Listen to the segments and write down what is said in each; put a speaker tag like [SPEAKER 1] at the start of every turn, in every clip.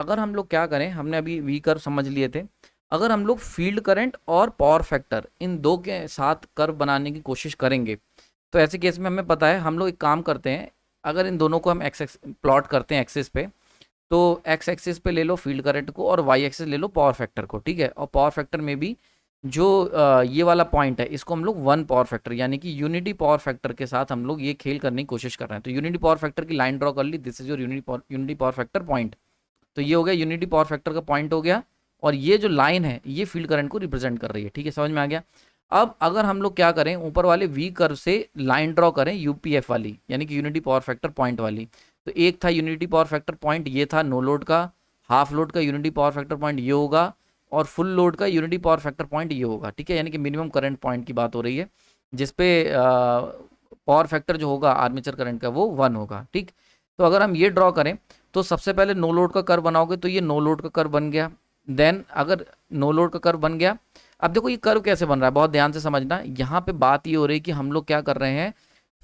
[SPEAKER 1] अगर हम लोग क्या करें, हमने अभी वी कर्व समझ लिए थे, अगर हम लोग फील्ड करंट और पावर फैक्टर इन दो के साथ कर्व बनाने की कोशिश करेंगे, तो ऐसे केस में हमें पता है हम लोग एक काम करते हैं, अगर इन दोनों को हम एक्स प्लॉट करते हैं एक्सिस पे, तो एक्स एक्सिस पे ले लो फील्ड करंट को और वाई एक्सिस ले लो पावर फैक्टर को, ठीक है। और पावर फैक्टर में भी जो ये वाला पॉइंट है इसको हम लोग वन पावर फैक्टर यानी कि यूनिटी पावर फैक्टर के साथ हम लोग ये खेल करने की कोशिश कर रहे हैं। तो यूनिटी पावर फैक्टर की लाइन ड्रॉ कर ली, this is your unity power factor point. तो ये हो गया यूनिटी पावर फैक्टर का पॉइंट हो गया, और ये जो लाइन है ये फील्ड करंट को रिप्रेजेंट कर रही है, ठीक है, समझ में आ गया। अब अगर हम लोग क्या करें, ऊपर वाले वी कर्व से लाइन ड्रॉ करें यूपीएफ वाली यानी कि यूनिटी पावर फैक्टर पॉइंट वाली, तो एक था यूनिटी पावर फैक्टर पॉइंट ये था नो लोड का, हाफ लोड का यूनिटी पावर फैक्टर पॉइंट ये होगा, और फुल लोड का यूनिटी पावर फैक्टर पॉइंट ये होगा, ठीक है। यानी कि मिनिमम करंट पॉइंट की बात हो रही है जिसपे पावर फैक्टर जो होगा आर्मेचर करंट का वो 1 होगा, ठीक। तो अगर हम ये ड्रॉ करें तो सबसे पहले नो लोड का कर्व बनाओगे तो ये नो लोड का कर्व बन गया। देन अगर नो लोड का कर्व बन गया, अब देखो ये कर्व कैसे बन रहा है, बहुत ध्यान से समझना। यहाँ पे बात ये हो रही है कि हम लोग क्या कर रहे हैं,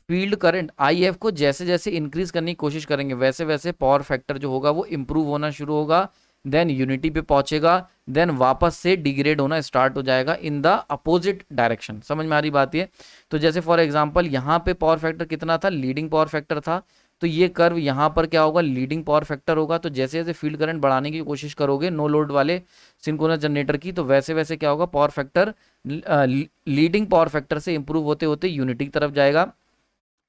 [SPEAKER 1] फील्ड करंट आई एफ को जैसे जैसे इंक्रीज करने की कोशिश करेंगे वैसे वैसे पावर फैक्टर जो होगा वो इंप्रूव होना शुरू होगा, देन यूनिटी पे पहुंचेगा, देन वापस से डिग्रेड होना स्टार्ट हो जाएगा इन द अपोजिट डायरेक्शन। समझ में आ रही बात ये। तो जैसे फॉर एग्जांपल यहाँ पे पावर फैक्टर कितना था, लीडिंग पावर फैक्टर था, तो ये कर्व यहाँ पर क्या होगा, लीडिंग पावर फैक्टर होगा। तो जैसे जैसे फील्ड करंट बढ़ाने की कोशिश करोगे नो लोड वाले सिंक्रोनस जनरेटर की, तो वैसे वैसे क्या होगा, power factor leading power factor से इंप्रूव होते होते यूनिटी की तरफ जाएगा।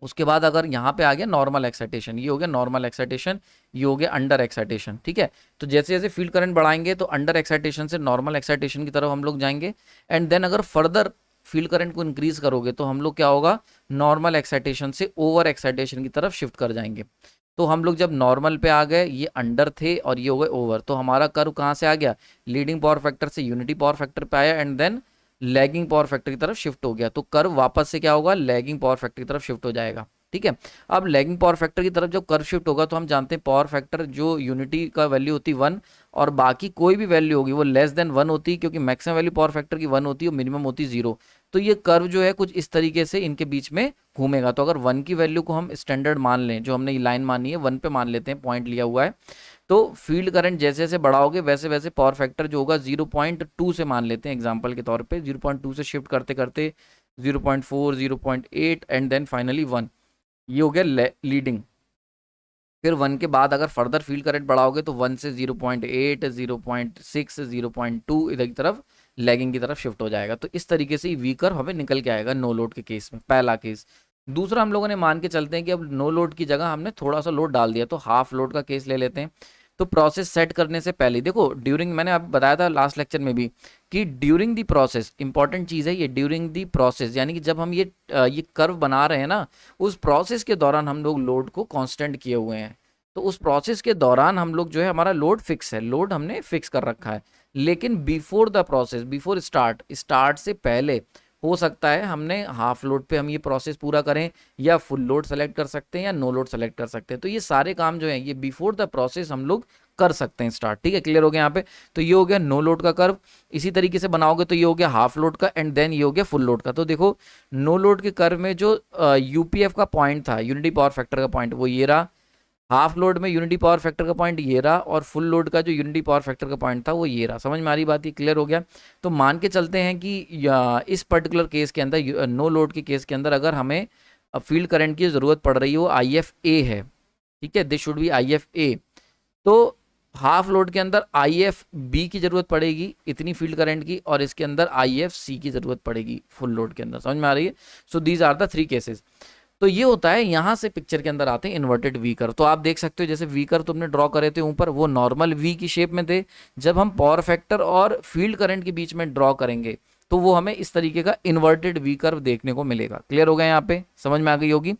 [SPEAKER 1] उसके बाद अगर यहाँ पे आ गया नॉर्मल एक्साइटेशन, ये हो गया नॉर्मल एक्साइटेशन, ये हो गया अंडर एक्साइटेशन, ठीक है। तो जैसे जैसे फील्ड करंट बढ़ाएंगे तो अंडर एक्साइटेशन से नॉर्मल एक्साइटेशन की तरफ हम लोग जाएंगे, एंड देन अगर फर्दर फील्ड करंट को इंक्रीज करोगे तो हम लोग क्या होगा, नॉर्मल एक्साइटेशन से ओवर एक्साइटेशन की तरफ शिफ्ट कर जाएंगे। तो हम लोग जब नॉर्मल पे आ गए, ये अंडर थे और ये हो गए ओवर, तो हमारा कर्व कहाँ से आ गया, लीडिंग पावर फैक्टर से यूनिटी पावर फैक्टर पे आया, and then lagging power factor की तरफ शिफ्ट हो गया। तो कर्व वापस से क्या होगा, लैगिंग पावर फैक्टर की तरफ शिफ्ट हो जाएगा, ठीक है। अब लैगिंग पावर फैक्टर की तरफ जब कर्व शिफ्ट होगा तो हम जानते हैं पावर फैक्टर जो यूनिटी का वैल्यू होती है 1 और बाकी कोई भी वैल्यू होगी वो लेस देन 1 होती है, क्योंकि मैक्सिमम वैल्यू पावर फैक्टर की 1 होती है और मिनिमम होती है 0। तो ये कर्व जो है कुछ इस तरीके से इनके बीच में घूमेगा। तो अगर 1 की वैल्यू को हम स्टैंडर्ड मान लें, जो हमने ये लाइन मानी है 1 पे मान लेते हैं, पॉइंट लिया हुआ है, तो फील्ड करंट जैसे जैसे बढ़ाओगे वैसे वैसे पावर फैक्टर जो होगा 0.2 से मान लेते हैं एग्जांपल के तौर पे, 0.2 से शिफ्ट करते करते 0.4, 0.8 एंड देन फाइनली 1, ये हो गया लीडिंग। फिर 1 के बाद अगर फर्दर फील्ड करंट बढ़ाओगे तो 1 से 0.8, 0.6, 0.2 इधर की तरफ लैगिंग की तरफ शिफ्ट हो जाएगा। तो इस तरीके से वी कर्व हमें निकल के आएगा नो लोड के केस में, पहला केस। दूसरा हम लोगों ने मान के चलते हैं कि अब नो लोड की जगह हमने थोड़ा सा लोड डाल दिया, तो हाफ लोड का केस ले लेते हैं। तो प्रोसेस सेट करने से पहले देखो, ड्यूरिंग, मैंने आप बताया था लास्ट लेक्चर में भी कि ड्यूरिंग दी प्रोसेस, इंपॉर्टेंट चीज़ है ये, ड्यूरिंग दी प्रोसेस यानी कि जब हम ये कर्व बना रहे हैं ना, उस प्रोसेस के दौरान हम लोग लोड को कांस्टेंट किए हुए हैं। तो उस प्रोसेस के दौरान हम लोग जो है, हमारा लोड फिक्स है, लोड हमने फिक्स कर रखा है। लेकिन before the process, before start से पहले हो सकता है हमने हाफ लोड पे हम ये प्रोसेस पूरा करें, या फुल लोड सेलेक्ट कर सकते हैं, या नो लोड सेलेक्ट कर सकते हैं। तो ये सारे काम जो है ये बिफोर द प्रोसेस हम लोग कर सकते हैं स्टार्ट, ठीक है, क्लियर हो गया यहाँ पे। तो ये हो गया नो लोड का कर्व। इसी तरीके से बनाओगे तो ये हो गया हाफ लोड का, एंड देन ये हो गया फुल लोड का। तो देखो नो लोड के कर्व में जो यूपीएफ का पॉइंट था, यूनिटी पावर फैक्टर का पॉइंट, वो ये रहा। हाफ लोड में यूनिटी पावर फैक्टर का पॉइंट ये रहा, और फुल लोड का जो यूनिटी पावर फैक्टर का पॉइंट था वो ये रहा। समझ में आ रही बात, ये क्लियर हो गया। तो मान के चलते हैं कि इस पर्टिकुलर केस के अंदर, नो लोड के केस के अंदर, अगर हमें फील्ड करंट की ज़रूरत पड़ रही है वो आई एफ ए है, ठीक है, this should be I F A. तो हाफ लोड के अंदर आई एफ बी की ज़रूरत पड़ेगी इतनी फील्ड करंट की, और इसके अंदर आई एफ सी की ज़रूरत पड़ेगी फुल लोड के अंदर। समझ में आ रही है। So these are the 3 cases. तो ये होता है, यहां से पिक्चर के अंदर आते हैं इन्वर्टेड वी कर्व। तो आप देख सकते हो जैसे वी कर्व तुमने ड्रॉ करे थे ऊपर, वो नॉर्मल वी की शेप में थे। जब हम पावर फैक्टर और फील्ड करंट के बीच में ड्रॉ करेंगे तो वो हमें इस तरीके का इन्वर्टेड वी कर्व देखने को मिलेगा। क्लियर हो गया, यहाँ पे समझ में आ गई होगी।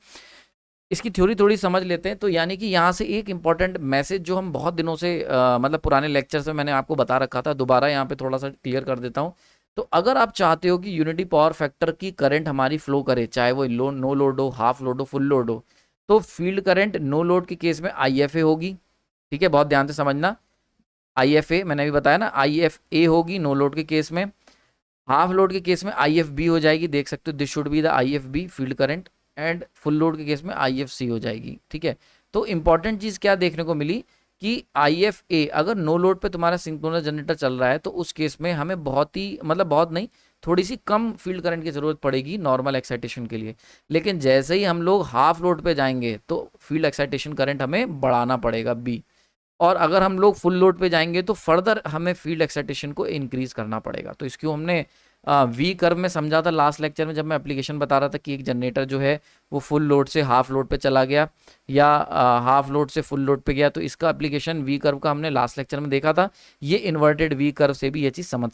[SPEAKER 1] इसकी थ्योरी थोड़ी समझ लेते हैं। तो यानी कि यहाँ से एक इंपॉर्टेंट मैसेज जो हम बहुत दिनों से मतलब पुराने लेक्चर्स में मैंने आपको बता रखा था, दोबारा यहाँ पे थोड़ा सा क्लियर कर देता हूँ। तो अगर आप चाहते हो कि यूनिटी पावर फैक्टर की करंट हमारी फ्लो करे, चाहे वो नो लोड हो, हाफ लोड हो, फुल लोड हो, तो फील्ड करंट नो लोड के केस में आई एफ ए होगी, ठीक है, बहुत ध्यान से समझना। आई एफ ए मैंने अभी बताया ना, आई एफ ए होगी नो लोड के केस में। हाफ लोड के केस में आई एफ बी हो जाएगी, देख सकते हो, this should be the I F B field current. And full load के केस में आई एफ सी हो जाएगी, ठीक है। तो इंपॉर्टेंट चीज़ क्या देखने को मिली कि IFA अगर नो लोड पे तुम्हारा सिंक्रोनस जनरेटर चल रहा है तो उस केस में हमें बहुत ही मतलब बहुत नहीं, थोड़ी सी कम फील्ड करंट की ज़रूरत पड़ेगी नॉर्मल एक्साइटेशन के लिए। लेकिन जैसे ही हम लोग हाफ लोड पे जाएंगे तो फील्ड एक्साइटेशन करंट हमें बढ़ाना पड़ेगा B। और अगर हम लोग फुल लोड पे जाएंगे तो फर्दर हमें फील्ड एक्साइटेशन को इंक्रीज करना पड़ेगा। तो इसको हमने वी कर्व में समझा था लास्ट लेक्चर में, जब मैं एप्लीकेशन बता रहा था कि एक जनरेटर जो है वो फुल लोड से हाफ लोड पे चला गया या हाफ लोड से फुल लोड पे गया, तो इसका एप्लीकेशन वी कर्व का हमने लास्ट लेक्चर में देखा था। ये इन्वर्टेड वी कर्व से भी ये चीज़ समझ